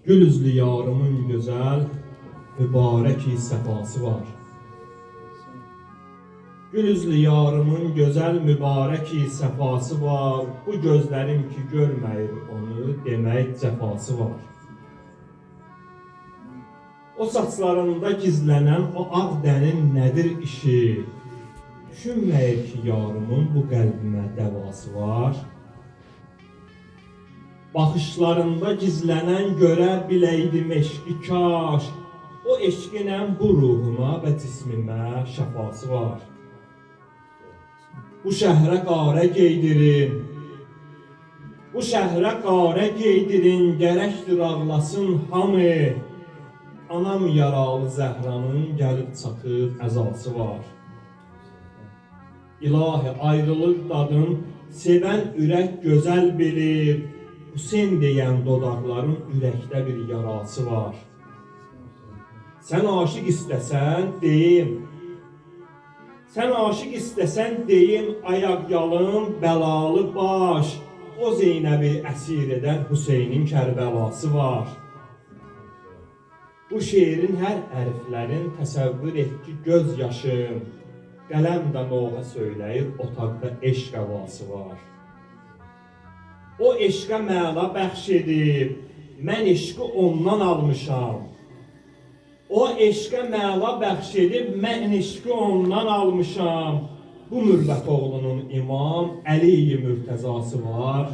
Gül üzlü yarımın güzel, mübarek sefası var. Gül üzlü yarımın güzel, mübarek sefası var. Bu gözlerim ki görmeyir onu, demek cefası var. O saçlarında gizlenen o ağ dənin nedir işi? Düşünməyir ki yarımın bu qəlbimə dəvası var. Baxışlarında gizlenen görə biləydim eşqi kaş. O eşqinlə bu ruhuma və cismimə şəfası var. Bu şəhrə qarə geydirin, bu şəhrə qarə geydirin, gərəkdir ağlasın hamı. Anam yaralı Zəhranın gəlib çatıb əzası var. İlahi ayrılıq dadın sevən ürək gözəl bilir. Hüseyn deyən dodaqların ürəkdə bir yarası var. Sən aşıq istəsən deyim, sən aşıq istəsən deyim, ayaq yalın bəlalı baş. O Zeynəbi əsir edən Hüseynin Kərbəlası var. Bu şeirin hər hərflərin təsəvvür et ki göz yaşım. Qələm də noğa söyləyir, otaqda eşq havası var. O eşqə məna bəxş edib, mən eşqi ondan almışam. O eşqə məna bəxş edib, mən eşqi ondan almışam. Bu Mürvət oğlunun İmam Əli Mürtəzası var.